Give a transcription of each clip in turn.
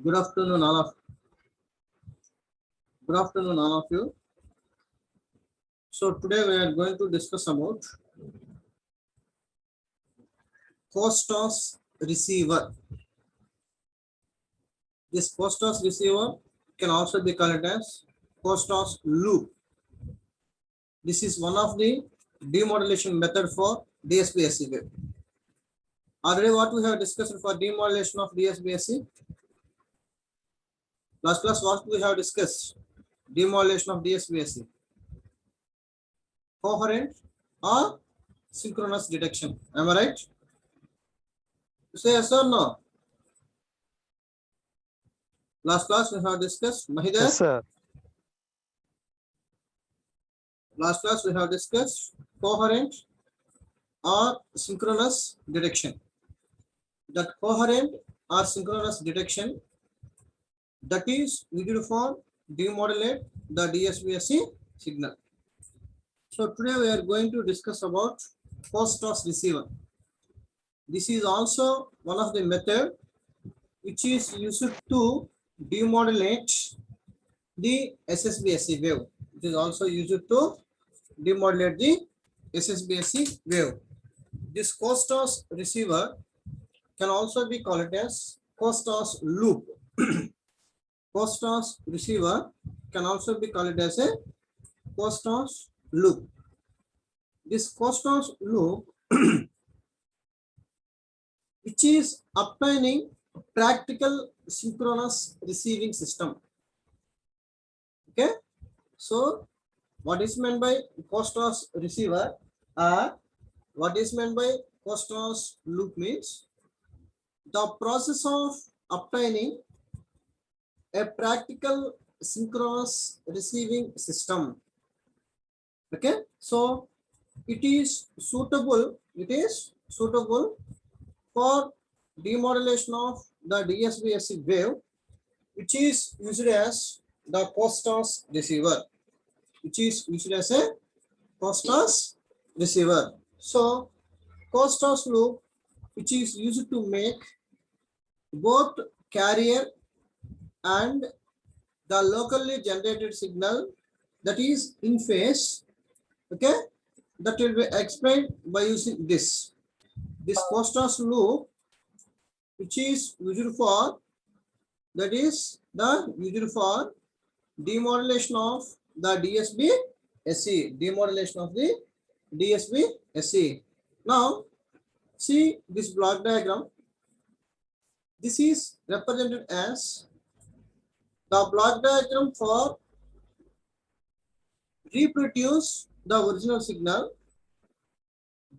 Good afternoon, all of you. So today we are going to discuss about COSTOS receiver. This COSTOS receiver can also be called as COSTOS loop. This is one of the demodulation method for DSP-SC wave. Already what we have discussed for demodulation of DSP-SC? Last class what we have discussed? Demodulation of DSP-SC. Coherent or synchronous detection. Am I right? Say yes or no? Last class we have discussed Mahidar. Yes, sir. Last class we have discussed coherent or synchronous detection. That coherent or synchronous detection, that is needed for demodulate the DSP-SC signal. So today we are going to discuss about COSTOS receiver. This is also one of the method which is used to demodulate the SSB-SC wave. It is also used to demodulate the SSB-SC wave. This COSTOS receiver can also be called as COSTOS loop. COSTOS receiver can also be called as a COSTOS loop. This COSTOS loop which is obtaining practical synchronous receiving system. Okay, so what is meant by COSTOS receiver or what is meant by COSTOS loop means the process of obtaining a practical synchronous receiving system. Okay, so it is suitable for demodulation of the DSP-SC wave, which is used as the COSTOS receiver, which is used as a COSTOS receiver. So COSTOS loop, which is used to make both carrier and the locally generated signal that is in phase. Okay, that will be explained by using this COSTOS loop, which is used for, that is the used for demodulation of the DSP-SC, demodulation of the DSP-SC. Now see this block diagram. This is represented as the block diagram for reproduce the original signal,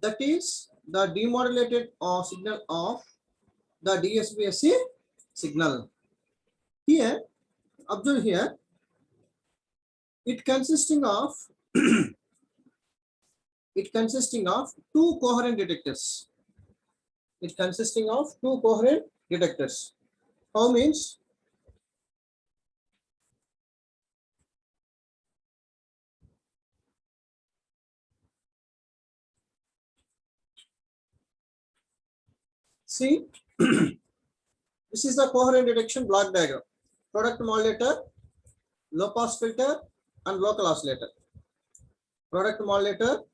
that is the demodulated signal of the DSP-SC signal. Here, observe here, it consisting of two coherent detectors. It consisting of two coherent detectors. How means? See, this is the coherent detection block diagram. Product modulator, low pass filter, and local oscillator. Product modulator,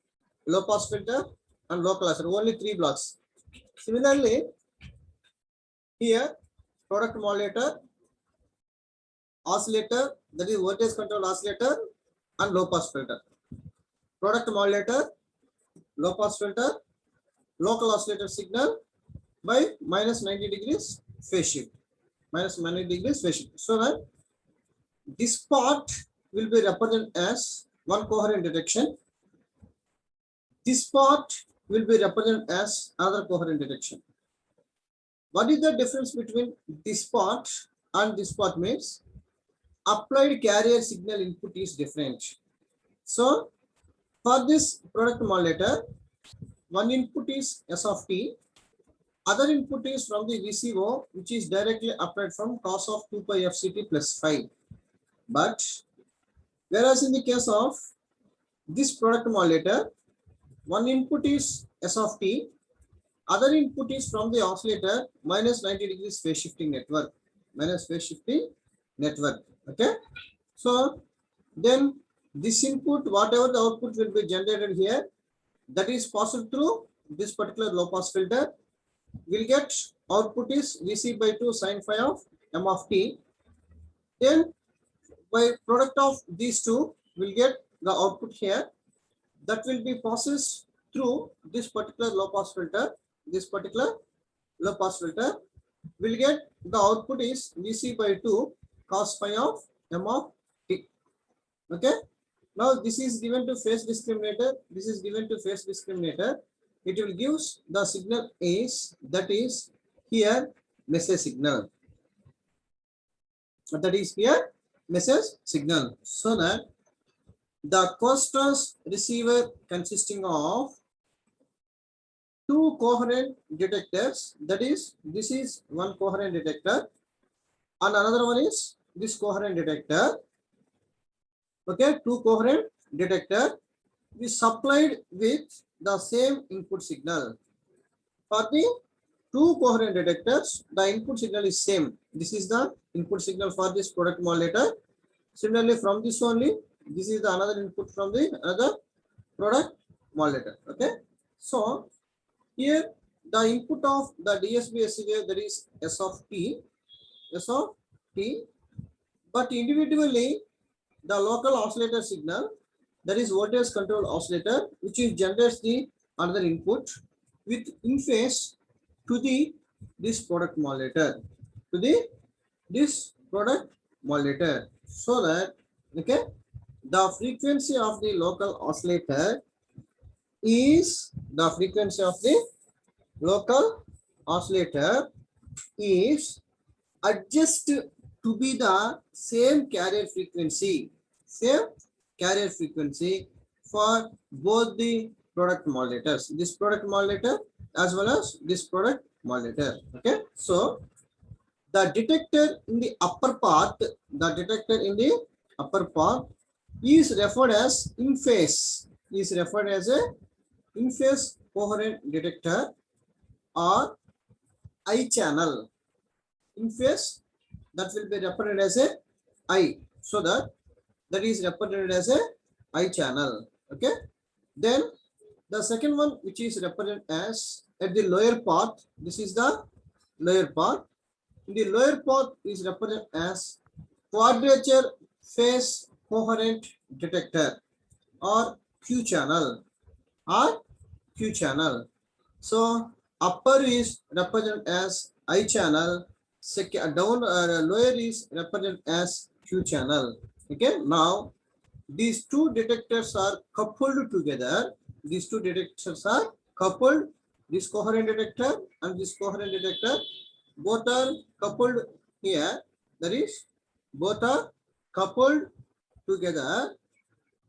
low pass filter, and local oscillator. Only three blocks. Similarly, here product modulator, oscillator, that is voltage control oscillator, and low pass filter. Product modulator, low pass filter, local oscillator signal by minus 90 degrees phase shift. Minus 90 degrees phase shift. So that this part will be represented as one coherent detection. This part will be represented as another coherent detection. What is the difference between this part and this part means? Applied carrier signal input is different. So for this product modulator, one input is S of t, other input is from the VCO, which is directly applied from cos of 2 pi FCT plus 5. But whereas in the case of this product modulator, one input is S of t, other input is from the oscillator minus 90 degrees phase shifting network. minus phase shifting network. Okay. So then this input, whatever the output will be generated here, that is passed through this particular low pass filter, will get output is Vc by 2 sin phi of m of t. Then by product of these two will get the output here, that will be processed through this particular low pass filter. This particular low pass filter will get the output is Vc by 2 cos phi of m of t. Okay. Now this is given to phase discriminator. This is given to phase discriminator. It will give the signal is, that is here message signal. That is here message signal. So that the Costas receiver consisting of two coherent detectors, that is this is one coherent detector and another one is this coherent detector. Okay, two coherent detector is supplied with the same input signal. For the two coherent detectors, the input signal is same. This is the input signal for this product modulator. Similarly, from this only, this is the another input from the other product modulator. Okay. So here the input of the DSB-SC wave, that is S of t, but individually the local oscillator signal, that is voltage control oscillator, which is generates the another input with in phase to the this product modulator, to the this product modulator, so that okay the frequency of the local oscillator is adjust to be the same carrier frequency for both the product modulators, this product modulator as well as this product modulator. Okay. So the detector in the upper part, is referred as in phase, coherent detector or I channel. In phase, that will be represented as a I, so that is represented as a I channel. Okay. Then the second one, which is represented as at the lower part, this is the lower part. In the lower part is represented as quadrature phase coherent detector or Q channel. So upper is represented as I channel, second down lower is represented as Q channel. Okay. Now these two detectors are coupled together. This coherent detector and this coherent detector, both are coupled here. That is, both are coupled together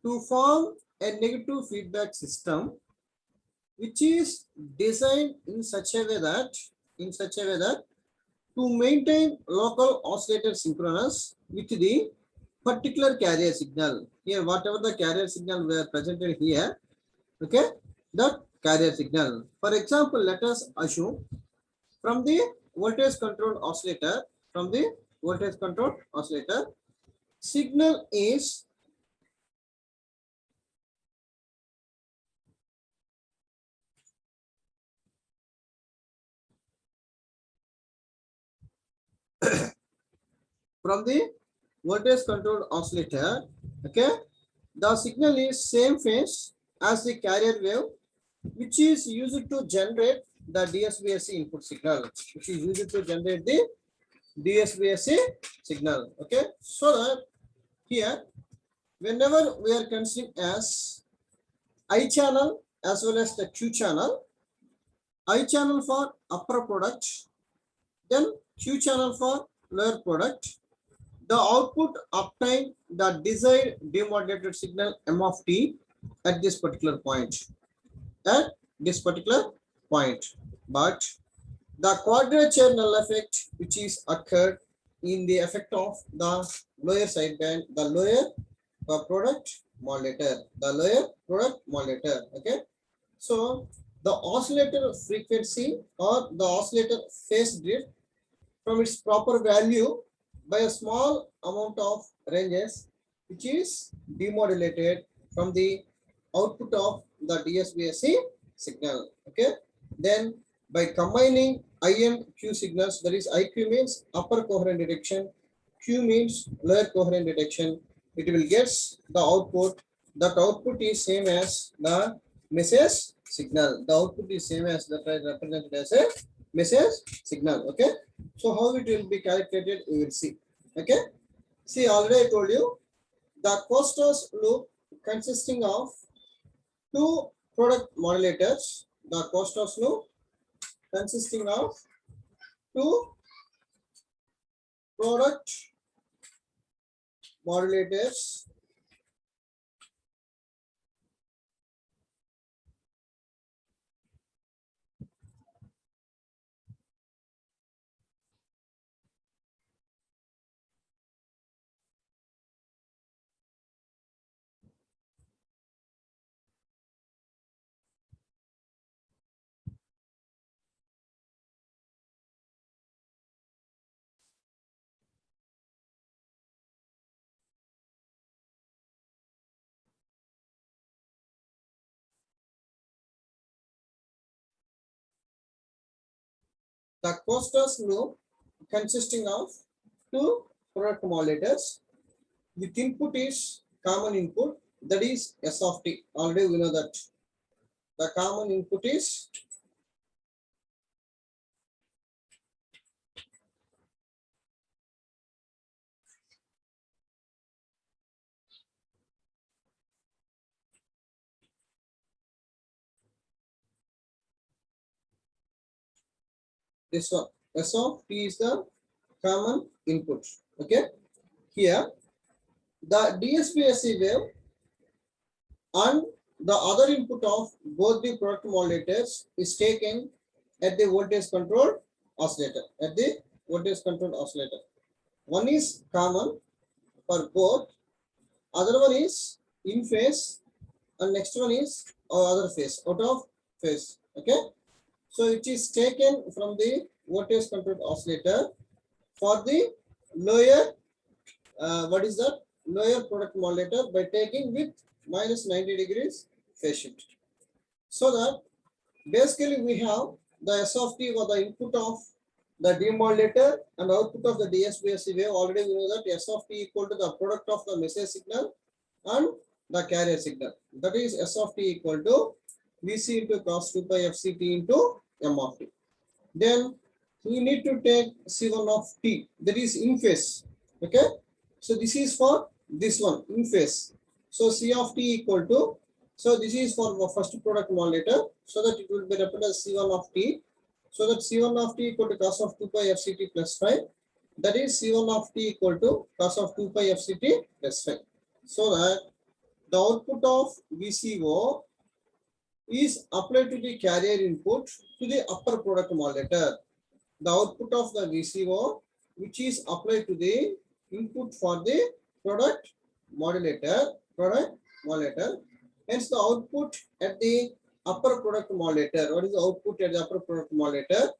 to form a negative feedback system, which is designed in such a way that to maintain local oscillator synchronous with the particular carrier signal. Here, whatever the carrier signal were presented here, okay, that carrier signal. For example, let us assume from the voltage controlled oscillator, signal is from the voltage controlled oscillator, okay, the signal is same phase as the carrier wave, which is used to generate the DSB-SC input signal, okay. So that here, whenever we are considering as I channel as well as the Q channel, I channel for upper product, then Q channel for lower product, the output obtain the desired demodulated signal M of t at this particular point. But the quadrature null effect, which is occurred in the effect of the lower sideband, the lower product modulator, okay. So the oscillator frequency or the oscillator phase drift from its proper value by a small amount of ranges, which is demodulated from the output of the DSBSC signal. Okay. Then by combining I and Q signals, that is IQ means upper coherent detection, Q means lower coherent detection, it will get the output. That output is same as the message signal. The output is same as that is represented as a message signal. Okay. So how it will be calculated, we will see. Okay. See, already I told you the Costos loop consisting of two product modulators. The Costos loop consisting of two product modulators the Costos loop consisting of two product modulators with input is common input, that is S of t. Already we know that the common input is this one. S of t is the common input. Okay. Here the DSPSC wave and the other input of both the product modulators is taken at the voltage controlled oscillator. At the voltage controlled oscillator. One is common for both, other one is in phase, and next one is other phase, out of phase. Okay. So it is taken from the voltage controlled oscillator for the lower, what is that? Lower product modulator by taking with minus 90 degrees phase shift. So that basically we have the S of t or the input of the demodulator and output of the DSPSC wave. Already we know that S of t equal to the product of the message signal and the carrier signal. That is S of t equal to Vc into cos 2 pi fct into m of t. Then we need to take C1 of t, that is in phase. Okay. So this is for this one in phase. So C of t equal to, so this is for the first product modulator, so that it will be represented as C1 of t. So that C1 of t equal to cos of 2 pi fct plus 5. That is C1 of t equal to cos of 2 pi fct plus 5. So that the output of VCO is applied to the carrier input to the upper product modulator. The output of the VCO, which is applied to the input for the product modulator, hence the output at the upper product modulator. What is the output at the upper product modulator?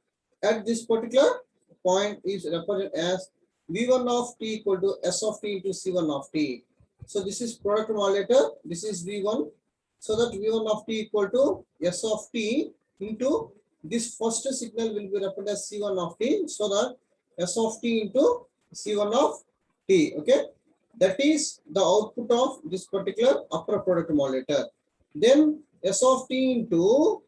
At this particular point is represented as V1 of t equal to S of t into C1 of t. So this is product modulator, this is V1. So that V1 of t equal to S of t into this first signal will be represented as C1 of t. So that S of t into C1 of t. Okay. That is the output of this particular upper product modulator. Then S of t into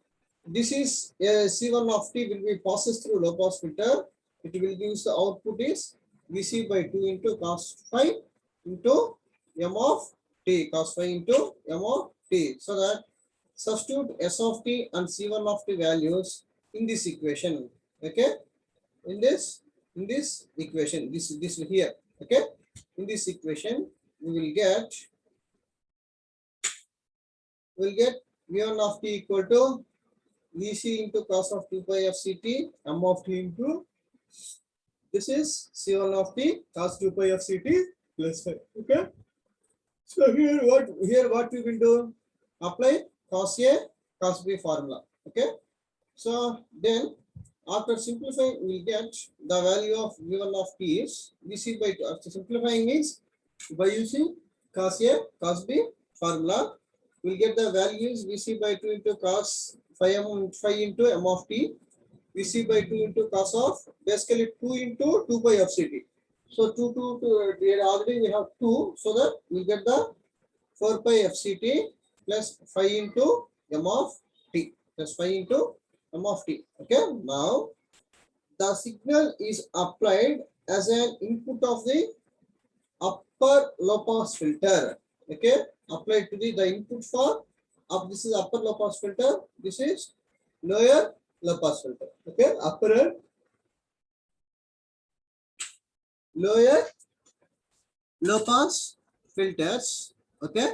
this is C1 of t will be passes through low pass filter. It will give the output is Vc by 2 into cos 5 into m of t, cos 5 into m of t. So that substitute S of t and C1 of t values in this equation. Okay. In this equation, this here. Okay. In this equation, we will get V1 of t equal to Vc into cos of 2 pi fct, m of t into this is C1 of t cos 2 pi fct plus 5. Okay. So here what we will do? Apply cos A cos B formula. Okay. So then After simplifying, we'll get the value of V1 of t is Vc by 2. After simplifying means by using cos A, cos B formula, we'll get the values Vc by 2 into cos phi m phi into m of t, Vc by 2 into cos of basically 2 into 2 pi of ct. So 2, already we have 2, so that we get the 4 pi fct plus phi into m of t plus phi into m of t. Okay, now the signal is applied as an input of the upper low pass filter. Okay, applied to the input for this is upper low pass filter, this is lower low pass filter. Okay, upper and lower low pass filters. Okay,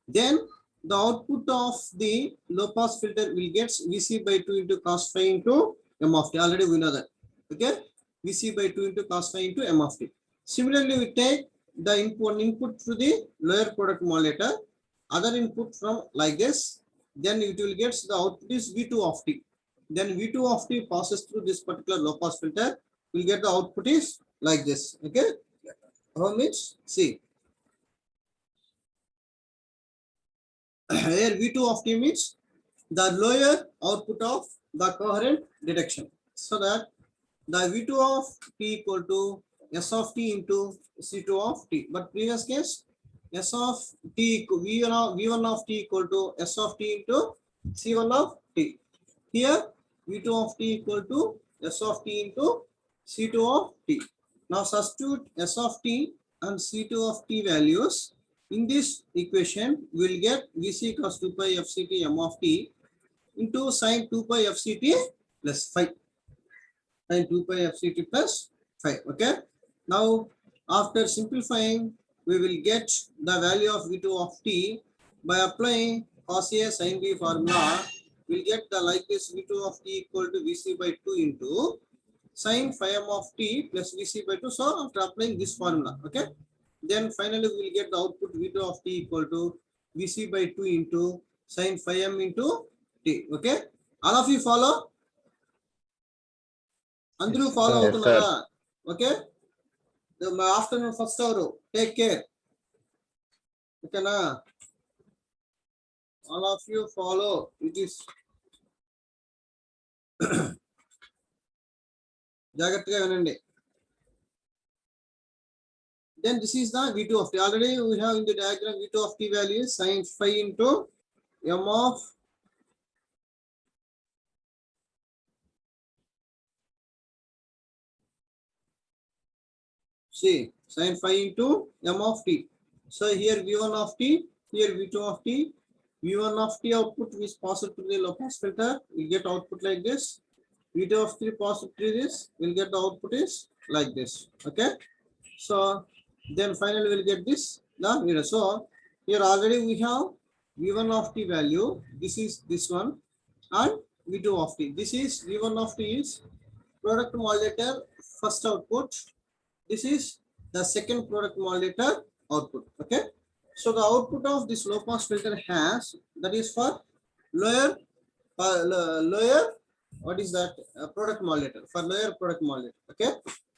then the output of the low pass filter will get Vc by 2 into cos phi into m of t. Already we know that. Okay, Vc by 2 into cos phi into m of t. Similarly, we take the input to the lower product modulator, other input from like this, then it will get the output is V2 of t. Then V2 of t passes through this particular low pass filter, we'll get the output is like this. Okay, how means see. Here V2 of t means the lower output of the coherent detection, so that the V2 of t equal to S of t into C2 of t. But previous case, S of t V1 of t equal to S of t into C1 of t. Here V2 of t equal to S of t into C2 of t. Now substitute S of t and C2 of t values in this equation. We will get Vc cos 2 pi fct m of t into sin 2 pi fct plus 5. Sin 2 pi fct plus 5. Okay. Now after simplifying, we will get the value of V2 of t by applying cos A sin B formula. We'll get the like this V2 of t equal to Vc by 2 into sin phi m of t plus Vc by 2. So after applying this formula, okay, then finally we will get the output V2 of t equal to Vc by 2 into sin phi m into t. Okay, all of you follow? Andrew follow అవుతున్నారా? Okay, the afternoon first hour, take care. Okay na? All of you follow. It is జాగ్రత్తగా వినండి. Then this is the V2 of t. Already we have in the diagram V2 of t value is sin phi into m of see sin phi into m of t. So here V1 of t, here V2 of t. V1 of t output is passed through the low pass filter. We get output like this. V2 of t passed through this. We'll get the output is like this. Okay. So then finally we'll get this the here. So here already we have V1 of t value. This is this one, and V2 of t. This is V1 of t is product modulator first output. This is the second product modulator output. Okay. So the output of this low pass filter has, that is for lower what is that product modulator, for lower product modulator. Okay.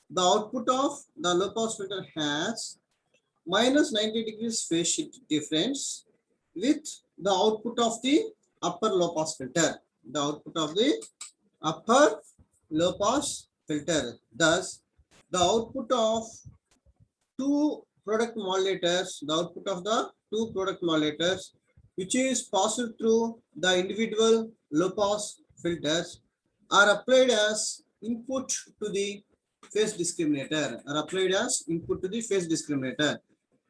The output of the low pass filter has minus 90 degrees phase shift difference with the output of the upper low pass filter. The output of the upper low pass filter. Thus, the output of two product modulators, the output of the two product modulators, which is passed through the individual low pass filters, are applied as input to the phase discriminator.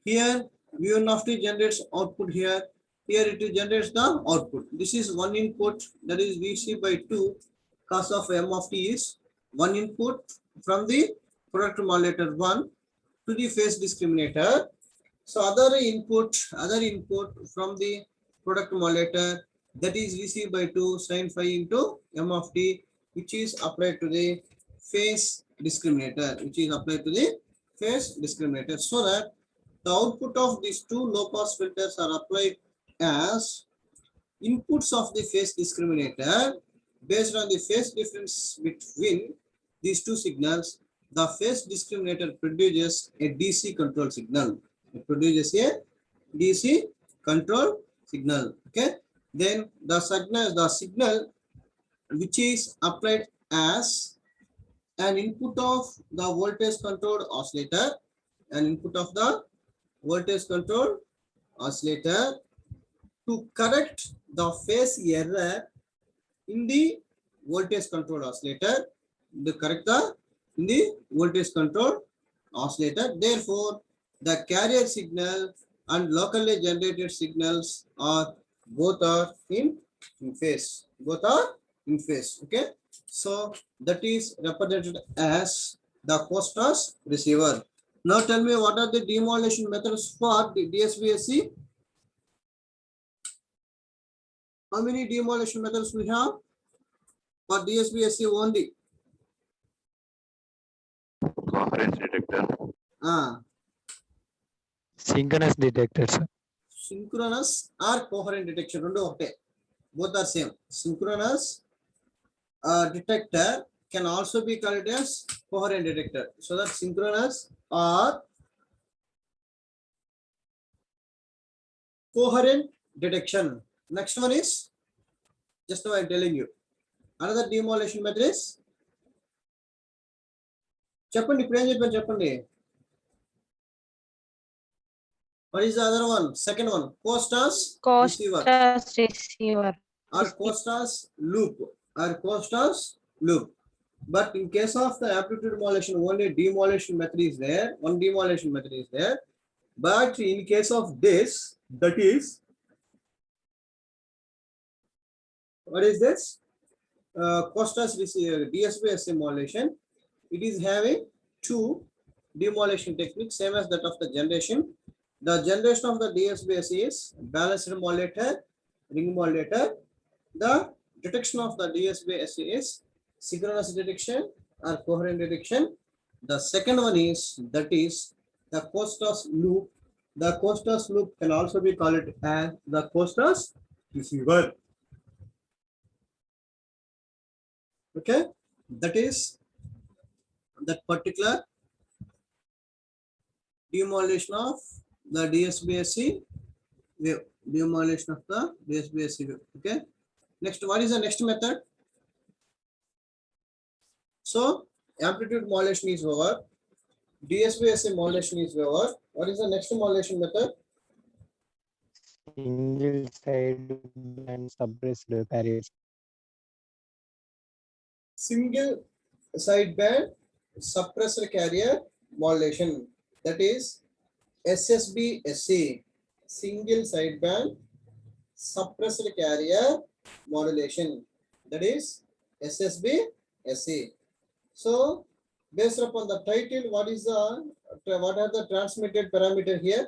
Here V1 of t generates output here. Here it generates the output. This is one input, that is Vc by 2 cos of m of t is one input from the product modulator 1 to the phase discriminator. So other input from the product modulator, that is Vc by 2 sin phi into m of t, which is applied to the phase discriminator, so that the output of these two low pass filters are applied as inputs of the phase discriminator. Based on the phase difference between these two signals, the phase discriminator produces a DC control signal. It produces a DC control signal. Okay. Then the signal which is applied as an input of the voltage controlled oscillator, an input of the voltage controlled oscillator to correct the phase error in the voltage controlled oscillator, to correct the in the voltage controlled oscillator. Therefore, the carrier signal and locally generated signals are both are in phase. Both are in phase. Okay. So that is represented as the COSTAS receiver. Now tell me what are the demodulation methods for the DSBSC? How many demodulation methods we have for DSBSC only? Coherence detector. Synchronous detector, sir. Synchronous or coherent detection. Both are same. Synchronous detector can also be called as coherent detector. So that synchronous or coherent detection. Next one is just now I'm telling you. Another demodulation method is Japandi. What is the other one? Second one, COSTAS receiver COSTAS receiver. or COSTAS loop or COSTAS loop. But in case of the amplitude modulation, only demodulation method is there. One demodulation method is there. But in case of this, that is, what is this? COSTAS receiver, DSBSC modulation. It is having two demodulation techniques, same as that of the generation. The generation of the DSBSC is balanced modulator, ring modulator. The detection of the DSBSC is synchronous detection or coherent detection. The second one is that is the COSTAS loop. The COSTAS loop can also be called as the COSTAS receiver. Okay, that is that particular demodulation of the DSBSC wave. Demodulation of the DSBSC wave. Okay. Next, what is the next method? So amplitude modulation is over. DSBSC modulation is over. What is the next modulation method? Single side band suppressed carriers. Single sideband suppressor carrier modulation. That is SSB-SC. Single sideband suppressor carrier modulation. That is SSB-SC. So based upon the title, what are the transmitted parameter here?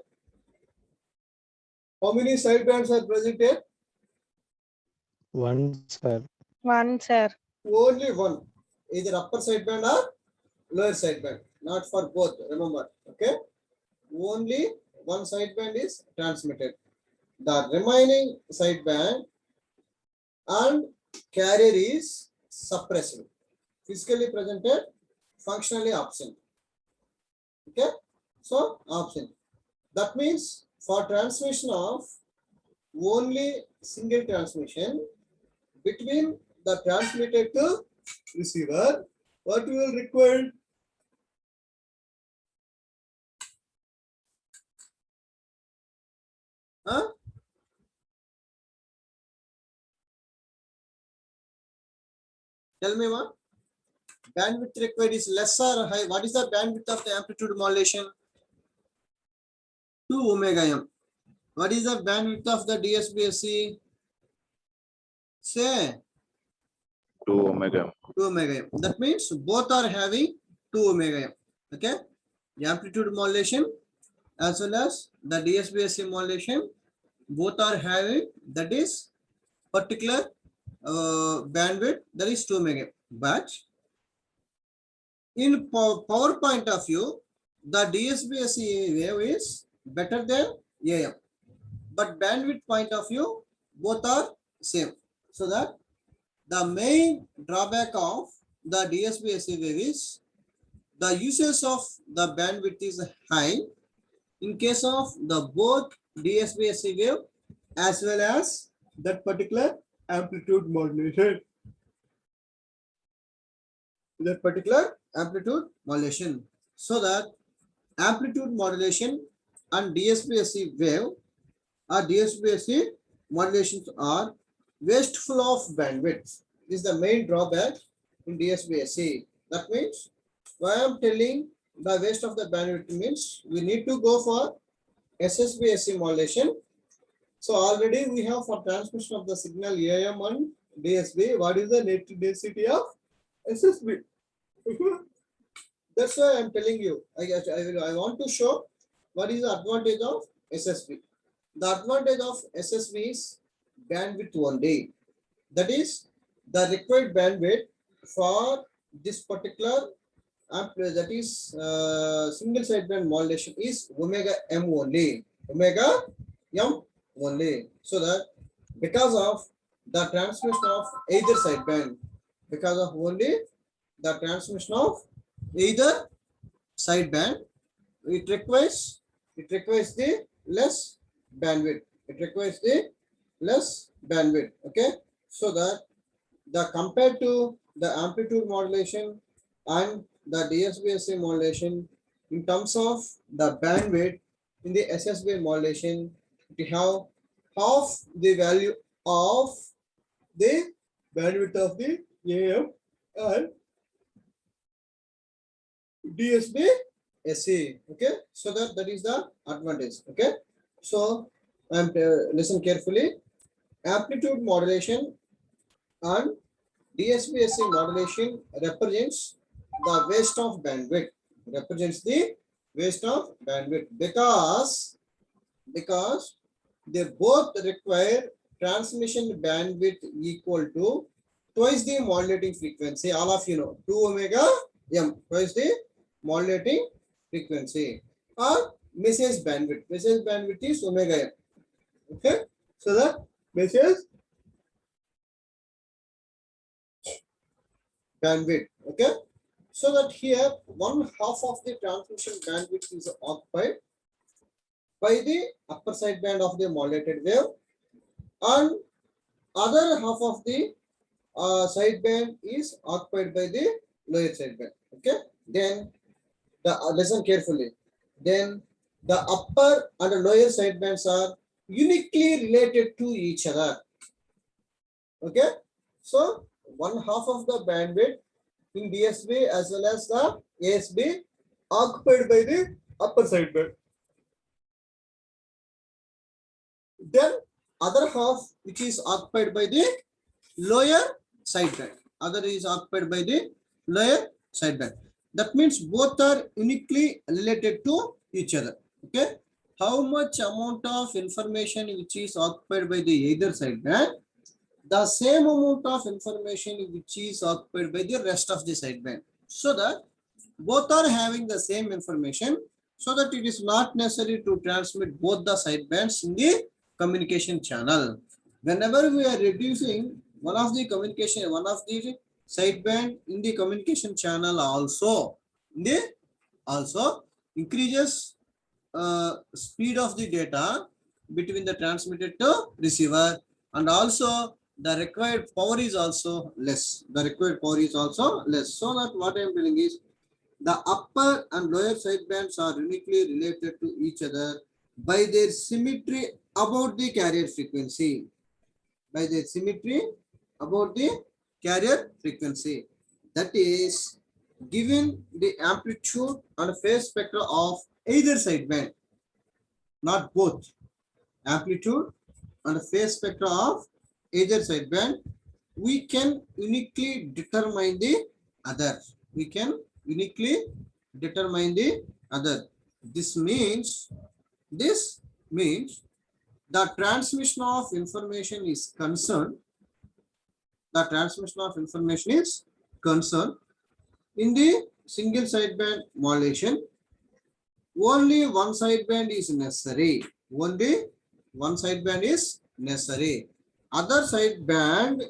How many sidebands are presented? One, sir. One, sir. Only one, either upper sideband or lower sideband, not for both. Remember, okay? Only one sideband is transmitted. The remaining sideband and carrier is suppressed, physically presented, functionally absent. Okay, so absent. That means for transmission of only single transmission between the transmitter to receiver, what we will require? Tell me what? Bandwidth required is less or high. What is the bandwidth of the amplitude modulation? 2 omega m. What is the bandwidth of the DSBSC? Say 2 omega m. 2 omega m. That means both are having 2 omega m. Okay. The amplitude modulation as well as the DSBSC modulation, both are having that is particular bandwidth, that is 2 omega. But in power point of view, the DSBSC wave is better than AM. But bandwidth point of view, both are same. So that the main drawback of the DSP-SC wave is the usage of the bandwidth is high in case of the both DSP-SC wave as well as that particular amplitude modulation. That particular amplitude modulation. So that amplitude modulation and DSP-SC wave or DSP-SC modulations are wasteful of bandwidth. This is the main drawback in DSP-SC. That means why I am telling the waste of the bandwidth means we need to go for SSB-SC modulation. So already we have for transmission of the signal AM and DSB. What is the net density of SSB? That's why I am telling you. I want to show what is the advantage of SSB. The advantage of SSB is bandwidth only. That is the required bandwidth for this particular that is single sideband modulation is omega m only. Omega m only. So that because of the transmission of either sideband, because of only the transmission of either sideband, it requires the less bandwidth. It requires the less bandwidth. Okay, so that the compared to the amplitude modulation and the DSP-SC modulation in terms of the bandwidth in the SSB modulation, we have half the value of the bandwidth of the AM and DSP-SC. Okay, so that is the advantage. Okay, so listen carefully. Amplitude modulation and DSP-SC modulation represents the waste of bandwidth. Represents the waste of bandwidth because they both require transmission bandwidth equal to twice the modulating frequency. All of you know 2 omega m, twice the modulating frequency, or message bandwidth. Message bandwidth is omega m. Okay, so that message bandwidth. Okay, so that here 1/2 of the transmission bandwidth is occupied by the upper sideband of the modulated wave, and other half of the sideband is occupied by the lower sideband. Okay, then the listen carefully. Then the upper and the lower sidebands are uniquely related to each other. Okay, so 1/2 of the bandwidth in DSB as well as the ASB occupied by the upper sideband. Then other half which is occupied by the lower sideband. Other is occupied by the lower sideband. That means both are uniquely related to each other. Okay, how much amount of information which is occupied by the either sideband, the same amount of information which is occupied by the rest of the sideband, so that both are having the same information, so that it is not necessary to transmit both the sidebands in the communication channel. Whenever we are reducing one of the sideband in the communication channel, also increases speed of the data between the transmitted to receiver, and also the required power is also less. So that what I am telling is the upper and lower sidebands are uniquely related to each other by their symmetry about the carrier frequency. By their symmetry about the carrier frequency. That is given the amplitude and phase spectra of either sideband, not both. Amplitude and phase spectra of either sideband, we can uniquely determine the other. This means the transmission of information is concerned. In the single sideband modulation, only one sideband is necessary. Other sideband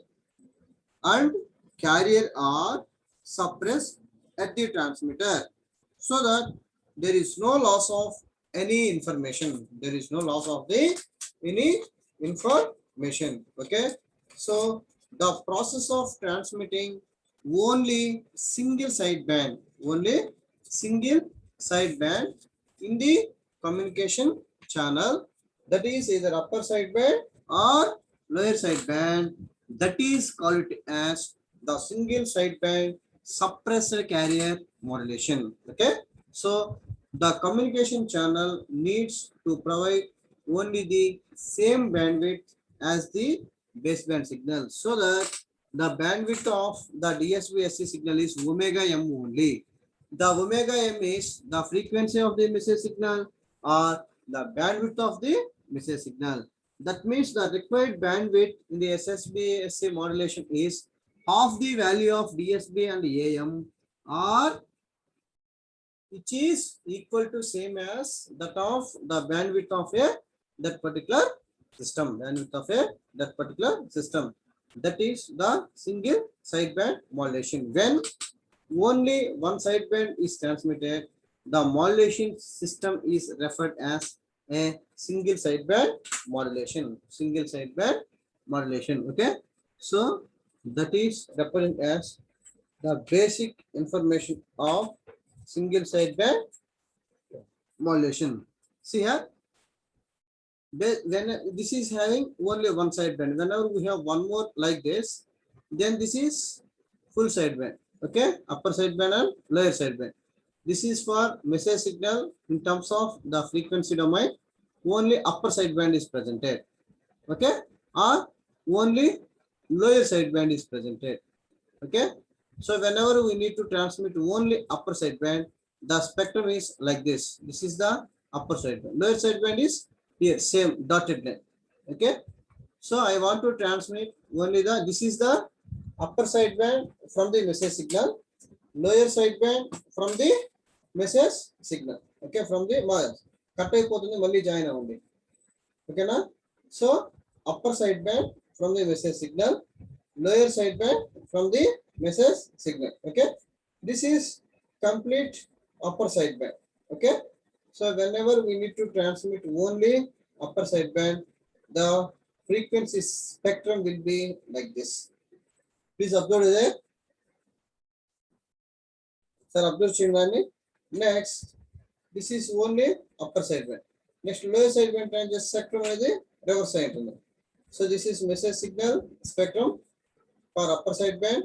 and carrier are suppressed at the transmitter, so that there is no loss of any information. There is no loss of the any information. Okay. So the process of transmitting only single sideband, only single sideband in the communication channel, that is either upper sideband or lower sideband, that is called as the single sideband suppressor carrier modulation. Okay. So the communication channel needs to provide only the same bandwidth as the baseband signal, so that the bandwidth of the DSB-SC signal is omega m only. The omega m is the frequency of the message signal or the bandwidth of the message signal. That means the required bandwidth in the SSB-SC modulation is half the value of DSB and AM, or which is equal to same as that of the bandwidth of a that particular system, bandwidth of a that particular system. That is the single sideband modulation. When only one sideband is transmitted, the modulation system is referred as a single sideband modulation. Single sideband modulation. Okay. So that is represented as the basic information of single sideband modulation. See here, when this is having only one sideband, whenever we have one more like this, then this is full sideband. Okay, upper sideband and lower sideband. This is for message signal in terms of the frequency domain. Only upper sideband is presented. Okay, or only lower sideband is presented. Okay. So whenever we need to transmit only upper sideband, the spectrum is like this. This is the upper sideband. Lower sideband is here, same dotted line. Okay. So I want to transmit only the, this is the upper sideband from the message signal, lower sideband from the message signal. Okay, from the cut అయిపోతుంది మళ్ళీ join అవ్వండి. ఓకేనా? So upper sideband from the message signal, lower sideband from the message signal. Okay, this is complete upper sideband. Okay, so whenever we need to transmit only upper sideband, the frequency spectrum will be like this. Please observe there. Sir, observe cheyandi. Next, this is only upper sideband. Next, lower sideband just spectrum is the reverse side. So this is message signal spectrum for upper sideband.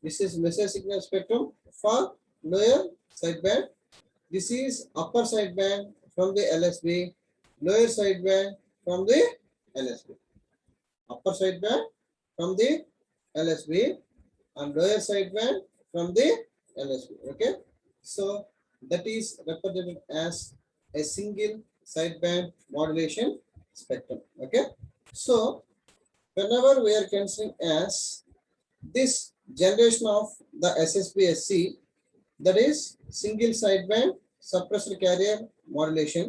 This is message signal spectrum for lower sideband. This is upper sideband from the LSB, lower sideband from the LSB. Upper sideband from the LSB and lower sideband from the LSB. Okay, so that is represented as a single sideband modulation spectrum. Okay, so whenever we are considering as this generation of the SSB-SC, that is single sideband suppressor carrier modulation,